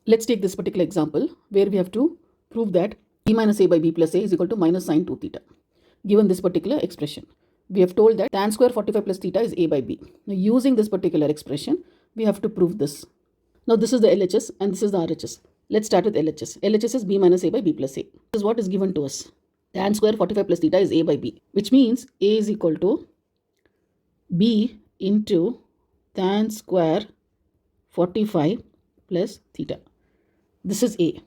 Let's take this particular example where we have to prove that b minus a by b plus a is equal to minus sine 2 theta. Given this particular expression, we have told that tan square 45 plus theta is a by b. Now using this particular expression, we have to prove this. Now this is the LHS and this is the RHS. Let's start with LHS. LHS is b minus a by b plus a. This is what is given to us. Tan square 45 plus theta is a by b, which means a is equal to b into tan square 45 plus theta. This is a.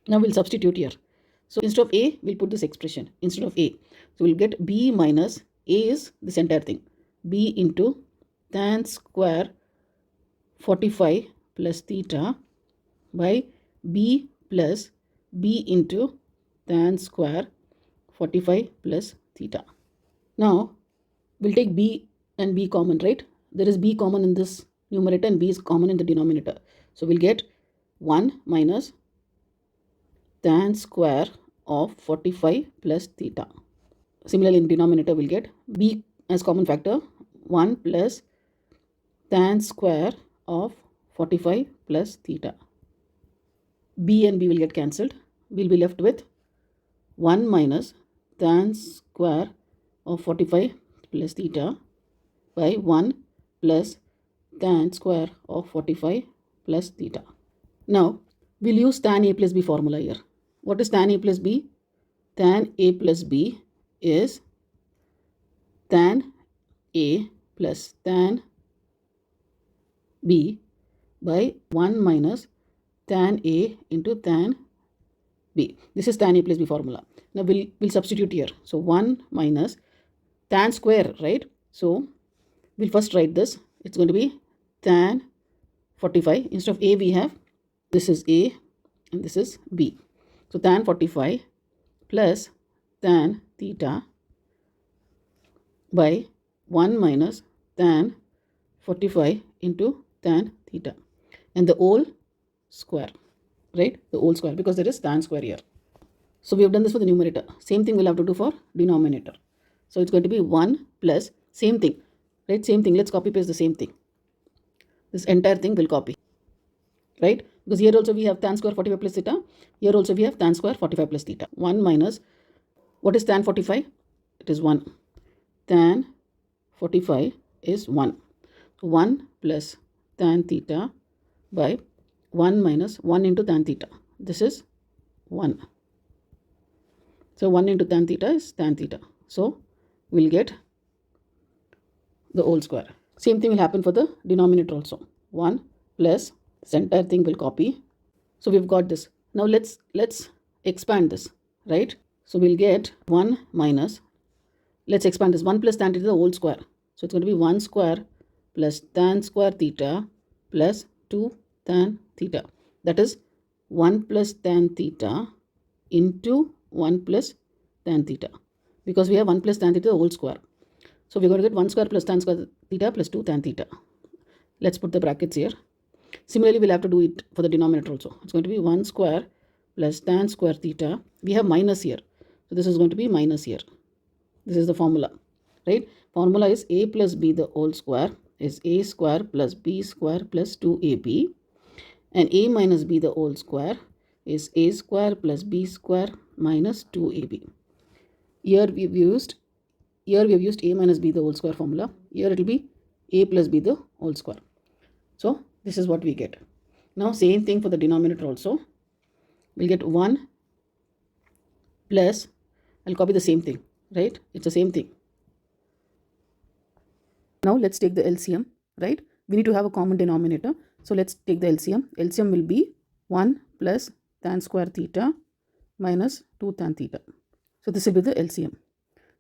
Now we'll substitute here. So instead of a, we'll put this expression instead of a. So we'll get b minus a is this entire thing. B into tan square 45 plus theta by b plus b into tan square 45 plus theta. Now we'll take b and b common, right? There is b common in this numerator and b is common in the denominator. So we'll get 1 minus tan square of 45 plus theta. Similarly, in denominator, we'll get b as common factor 1 plus tan square of 45 plus theta. B and b will get cancelled. We'll be left with 1 minus tan square of 45 plus theta by 1 plus tan square of 45 plus theta. Now, we'll use tan a plus b formula here. What is tan a plus b? Tan a plus b is tan a plus tan b by 1 minus tan a into tan b. This is tan a plus b formula. Now we'll substitute here. So 1 minus tan square, right? So we'll first write this. It's going to be tan 45. Instead of a, we have this is a and this is b. So tan 45 plus tan theta by 1 minus tan 45 into tan theta and the whole square, right? The whole square, because there is tan square here. So we have done this for the numerator. Same thing we'll have to do for denominator. So it's going to be 1 plus same thing, right? Same thing. Let's copy paste the same thing. This entire thing will copy, right? Because here also we have tan square 45 plus theta. Here also we have tan square 45 plus theta. 1 minus, what is tan 45? It is 1. Tan 45 is 1. 1 plus tan theta by 1 minus 1 into tan theta. This is 1. So 1 into tan theta is tan theta. So we'll get the whole square. Same thing will happen for the denominator also. 1 plus this entire thing will copy. So we've got this. Now let's expand this, right? So we'll get 1 minus, let's expand this, 1 plus tan theta the whole square. So it's going to be 1 square plus tan square theta plus 2 tan theta. That is 1 plus tan theta into 1 plus tan theta. Because we have 1 plus tan theta the whole square. So we're going to get 1 square plus tan square theta plus 2 tan theta. Let's put the brackets here. Similarly, we'll have to do it for the denominator also. It's going to be 1 square plus tan square theta. We have minus here. So this is going to be minus here. This is the formula, right? Formula is a plus b the whole square is a square plus b square plus 2ab. And a minus b the whole square is a square plus b square minus 2ab. Here we have used a minus b the whole square formula. Here it will be a plus b the whole square. So this is what we get. Now same thing for the denominator also. We'll get 1 plus, I'll copy the same thing, right? It's the same thing. Now let's take the LCM, right? We need to have a common denominator. So let's take the LCM. LCM will be 1 plus tan square theta minus 2 tan theta. So this will be the LCM.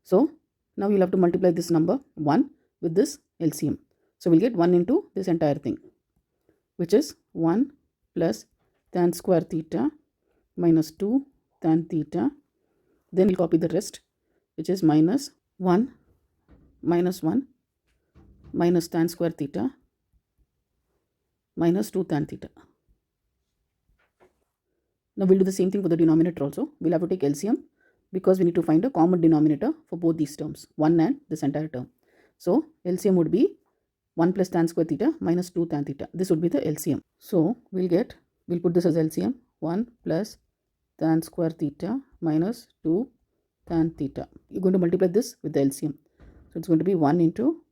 So now you'll have to multiply this number 1 with this LCM. So we'll get 1 into this entire thing, which is 1 plus tan square theta minus 2 tan theta. Then we'll copy the rest, which is minus 1 minus 1 minus tan square theta minus 2 tan theta. Now we'll do the same thing for the denominator also. We'll have to take LCM because we need to find a common denominator for both these terms, 1 and this entire term. So LCM would be 1 plus tan square theta minus 2 tan theta. This would be the LCM. So we'll get we'll put this as LCM. 1 plus tan square theta minus 2 tan theta. You're going to multiply this with the LCM. So it's going to be 1 into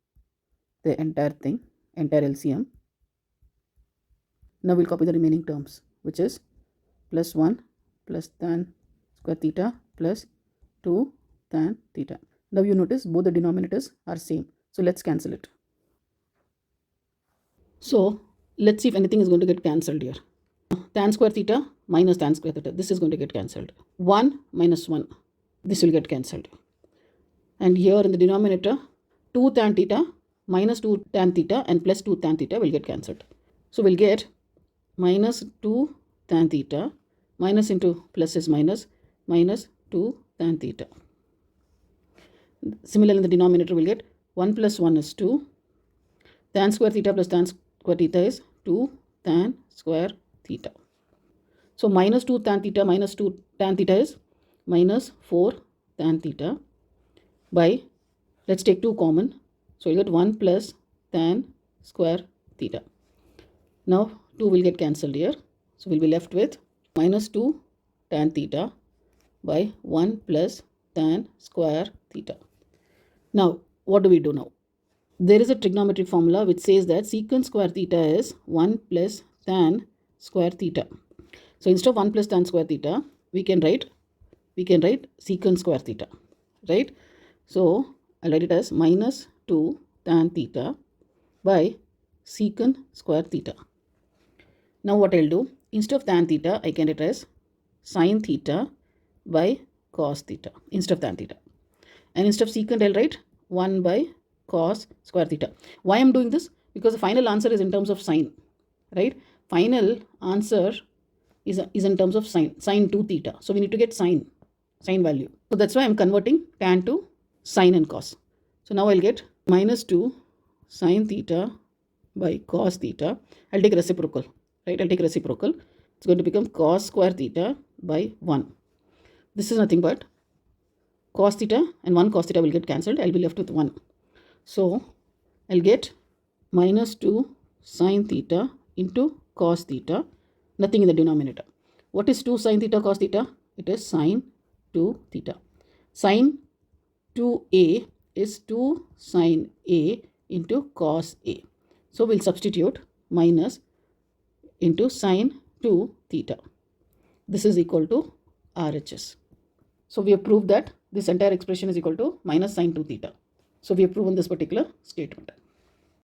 the entire thing, entire LCM. Now we'll copy the remaining terms, which is plus 1 plus tan square theta plus 2 tan theta. Now you notice both the denominators are same. So let's cancel it. So let's see if anything is going to get cancelled here. Tan square theta minus tan square theta. This is going to get cancelled. 1 minus 1. This will get cancelled. And here in the denominator, 2 tan theta minus 2 tan theta and plus 2 tan theta will get cancelled. So we'll get minus 2 tan theta minus into plus is minus 2 tan theta. Similarly, in the denominator, we'll get 1 plus 1 is 2. Tan square theta plus tan square theta is 2 tan square theta. So minus 2 tan theta minus 2 tan theta is minus 4 tan theta by, let's take 2 common. So we'll get 1 plus tan square theta. Now 2 will get cancelled here. So we'll be left with minus 2 tan theta by 1 plus tan square theta. Now, what do we do now? There is a trigonometric formula which says that secant square theta is 1 plus tan square theta. So instead of 1 plus tan square theta, we can write secant square theta, right? So I'll write it as minus 2 tan theta by secant square theta. Now what I'll do, instead of tan theta, I can write it as sin theta by cos theta instead of tan theta. And instead of secant, I'll write 1 by cos square theta. Why I'm doing this? Because the final answer is in terms of sine, right? Final answer is in terms of sine 2 theta. So we need to get sine value. So that's why I'm converting tan to sine and cos. So now I'll get minus 2 sin theta by cos theta. I'll take reciprocal, right? I'll take reciprocal. It's going to become cos square theta by 1. This is nothing but cos theta and 1 cos theta will get cancelled. I'll be left with 1. So I'll get minus 2 sin theta into cos theta, nothing in the denominator. What is 2 sin theta cos theta? It is sin 2 theta. Sin 2a is 2 sin a into cos a. So we'll substitute minus into sin 2 theta. This is equal to RHS. So we have proved that this entire expression is equal to minus sin 2 theta. So we have proven this particular statement.